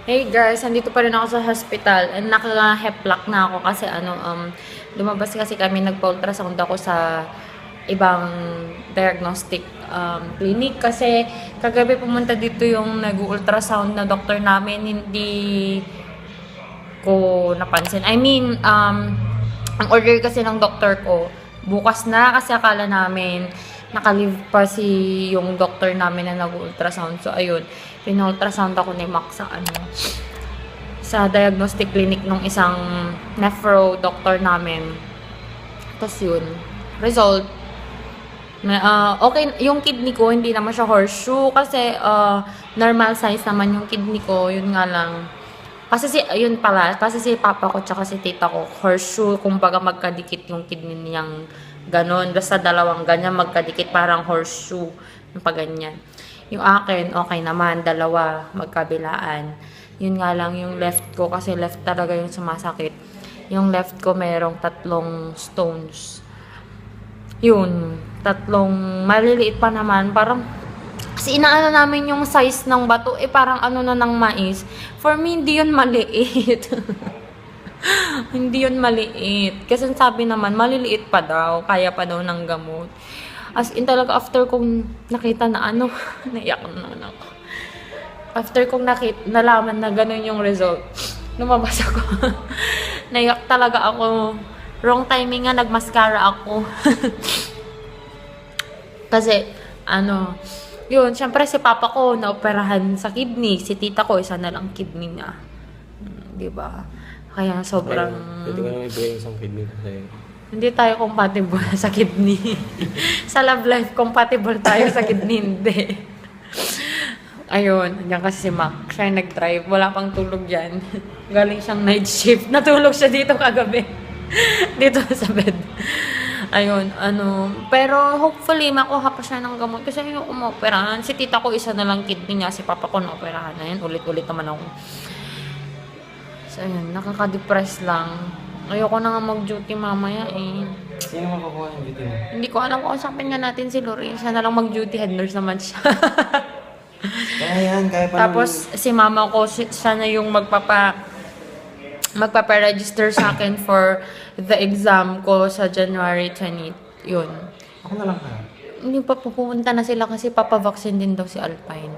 Hey guys, andito pa rin ako sa hospital and naka-heplock na ako kasi lumabas kasi kami, nagpa-ultrasound ako sa ibang diagnostic clinic kasi kagabi pumunta dito yung nag-ultrasound na doktor namin, hindi ko napansin. I mean, ang order kasi ng doktor ko, bukas na kasi akala namin naka-leave pa yung doctor namin na nag-ultrasound. So, ayun, pina-ultrasound ako ni Max sa diagnostic clinic ng isang nephro doctor namin. Tapos yun, result, okay, yung kidney ko, hindi naman siya horseshoe kasi normal size naman yung kidney ko, yun nga lang. Kasi si papa ko tsaka si tita ko, horseshoe, kumbaga magkadikit yung kidney niyang ganon. Basta dalawang ganyan magkadikit, parang horseshoe, yung paganyan. Yung akin, okay naman, dalawa, magkabilaan. Yun nga lang yung left ko, kasi left talaga yung sumasakit. Yung left ko merong 3 stones. Yun, 3, maliliit pa naman, parang kasi inaano namin yung size ng bato, parang ano na ng mais. For me, hindi yun maliit. Hindi yun maliit. Kasi sabi naman, maliliit pa daw. Kaya pa daw ng gamot. As in talaga, after kong nakita na naiyak na ako. After kong nalaman na ganun yung result, lumabas ako. Naiyak talaga ako. Wrong timing nga, nagmascara ako. Kasi, yun, syempre si papa ko naoperahan sa kidney. Si tita ko, isa na lang kidney niya. Diba? Kaya sobrang... Pwede ka naman ibigay isang kidney kasi... Hindi tayo compatible sa kidney. Sa love life, compatible tayo sa kidney. Hindi. Ayun, nandiyan kasi si Mac. Siya yung nag-drive. Wala pang tulog yan. Galing siyang night shift. Natulog siya dito kagabi. Dito sa bed. Ayun, pero hopefully makuha pa siya ng gamot kasi yung umoperahan. Si tita ko isa na lang kidney niya, si papa ko na-operahan na yan. Ulit-ulit naman ako. So ayun, nakaka-depress lang. Ayoko na nga mag-duty mamaya eh. Sino makukuha yung duty mo? Hindi ko alam kung usapin nga natin si Lorraine. Siya na lang mag-duty, head nurse naman siya. Kaya yan, kaya pa Tapos si mama ko, siya na yung magpapa-register sa akin for the exam ko sa January 20. Yun. Ako na lang ka. Hindi pa pupunta na sila kasi papavaccine din daw si Alpine.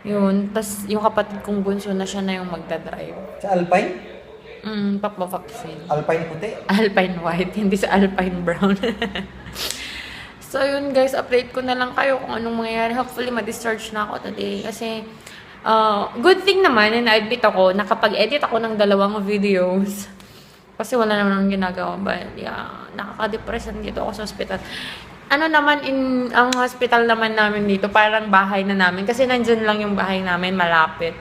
Yun. Tapos yung kapatid kong bunso na siya na yung magdadrive. Sa Alpine? Papavaccine. Alpine puti? Alpine white, hindi sa Alpine brown. So yun guys, update ko na lang kayo kung anong mangyayari. Hopefully ma-discharge na ako today. Kasi good thing naman, na-admit ako, nakapag-edit ako ng 2 videos. Kasi wala naman akong ginagawa. But yeah, nakaka-depression dito ako sa hospital. Ang hospital naman namin dito, parang bahay na namin. Kasi nandyan lang yung bahay namin, malapit.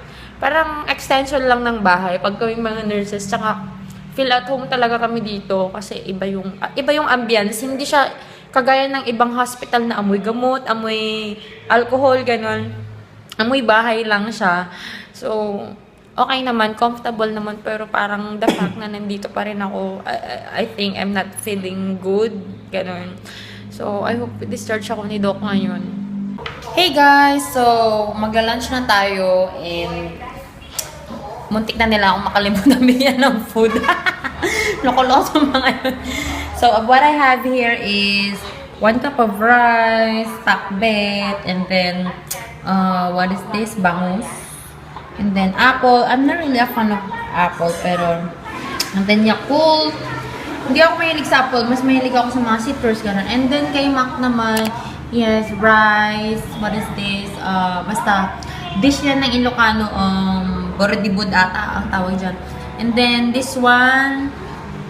Parang extension lang ng bahay. Pag kaming mga nurses, tsaka feel at home talaga kami dito. Kasi iba yung ambience. Hindi siya kagaya ng ibang hospital na amoy gamot, amoy alcohol, ganon. Amoy bahay lang siya. So, okay naman, comfortable naman, pero parang the fact na nandito pa rin ako, I think I'm not feeling good, ganun. So, I hope discharge ako ni Doc ngayon. Hey guys! So, magla-lunch na tayo and muntik na nila akong makalimutan bigyan ng food. Loko-loko mga yun. So, what I have here is 1 cup of rice, pakbet, and then what is this? Bangus. And then apple. I'm not really a fan of apple, pero and then Yakult. Hindi ako mahilig sa apple. Mas mahilig ako sa mga citrus, ganun. And then kay Mac naman, yes, rice. What is this? Basta, dish yan ng Ilocano. Borodibod ata ang tawag dyan. And then this one,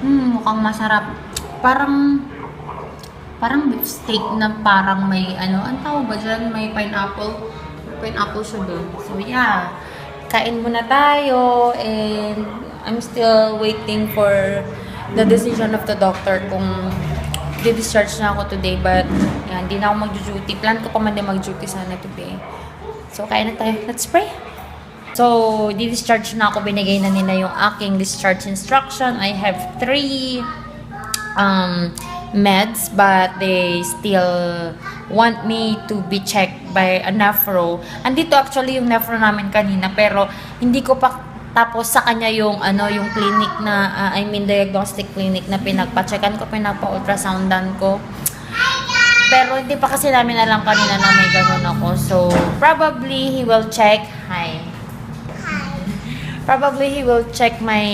mukhang masarap. Parang beef steak na parang may ang tawag ba dyan? May pineapple. Pineapple siya dun. So yeah, kain muna tayo and I'm still waiting for the decision of the doctor kung di-discharge na ako today, but yan, hindi na ako mag-duty. Plan ko pa man din mag-duty sana today. So kain na tayo. Let's pray. So, di-discharge na ako. Binigay na nila yung aking discharge instruction. I have 3 meds, but they still want me to be checked by a nephro. Andito actually yung nephro namin kanina, pero hindi ko pa tapos sa kanya yung yung clinic na diagnostic clinic na pinagpa-checkan ko, pinapa-ultrasoundan ko. Pero hindi pa kasi namin alam kanina na may ganun ako. So, probably he will check. Hi. Probably he will check my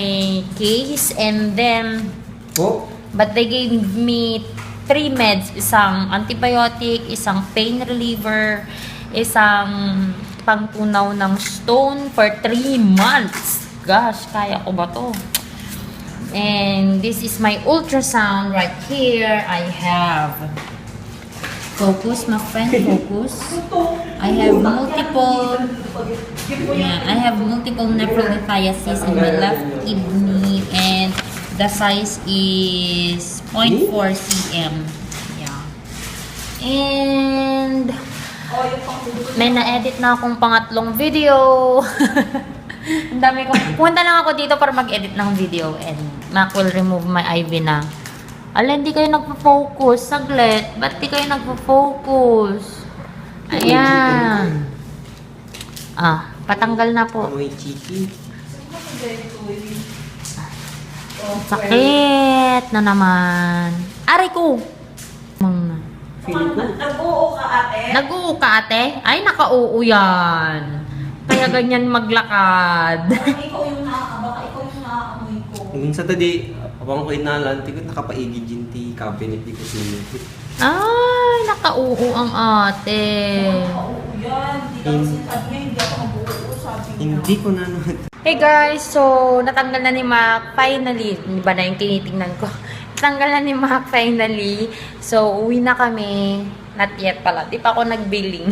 case and then Po? but they gave me 3 meds, isang antibiotic, isang pain reliever, isang pangtunaw ng stone for 3 months. Gosh, kaya ko ba to? And this is my ultrasound right here. I have focus, my friend, focus. I have multiple nephrolithiasis in my left kidney and the size is 0.4 cm. Yeah. And may na-edit na akong pangatlong video. Ang dami ko. Punta lang ako dito para mag-edit ng video and Mac will remove my IV na. Ala, hindi kayo nagpo-focus. Saglit. Ba't di kayo nagpo-focus? Ayan. Patanggal na po. Amoy chiki. Sakit na naman. Aray ko! Feeling ko. Nag-oo ka, ate? Nag-uu ka, ate? Ay, naka-uu yan. Kaya ganyan maglakad. Ikaw yung baka ikaw yung naaamoy ko. Hanggang sa tadi, abang ko inalan, ti ko nakapaigid yung ti cabinet di ko sinipit. Ay, naka-uu ang ate. Oo, yan. Hindi daw sinasabi niya, hindi ako mag-oo, sabi niya. Hindi ko na Hey guys, so natanggal na ni Mac finally. Hindi ba na yung tinitingnan ko? Natanggal na ni Mac finally. So, uwi na kami. Not yet pala. Di pa ako nag-billing.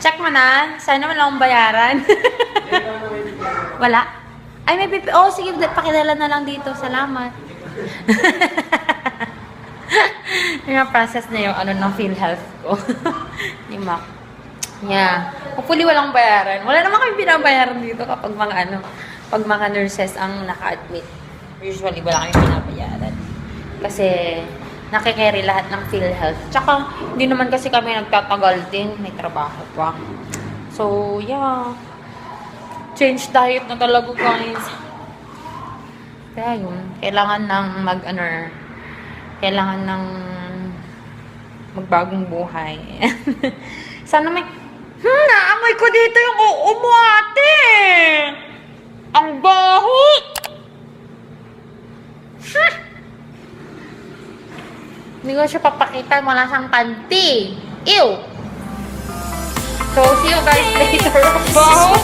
Check mo na. Sana wala akong bayaran. Wala? Ay, may pipi. Oh, sige. Pakilala na lang dito. Salamat. Yung process na yung ng PhilHealth ko. Ni Mac. Yeah. Hopefully walang bayaran. Wala naman kami binabayaran dito kapag pag mga nurses ang naka-admit. Usually wala kami binabayaran. Kasi nakikerry lahat ng PhilHealth. Tsaka hindi naman kasi kami nagtatagal din. May trabaho pa. So, yeah. Change diet na talaga, guys. Kaya yun. Kailangan ng kailangan ng magbagong buhay. Sana may naamoy ko dito yung uo mo, ate! Ang baho! Hindi ko siya papakita. Wala siyang panty. Ew! So, see you guys later. Baho!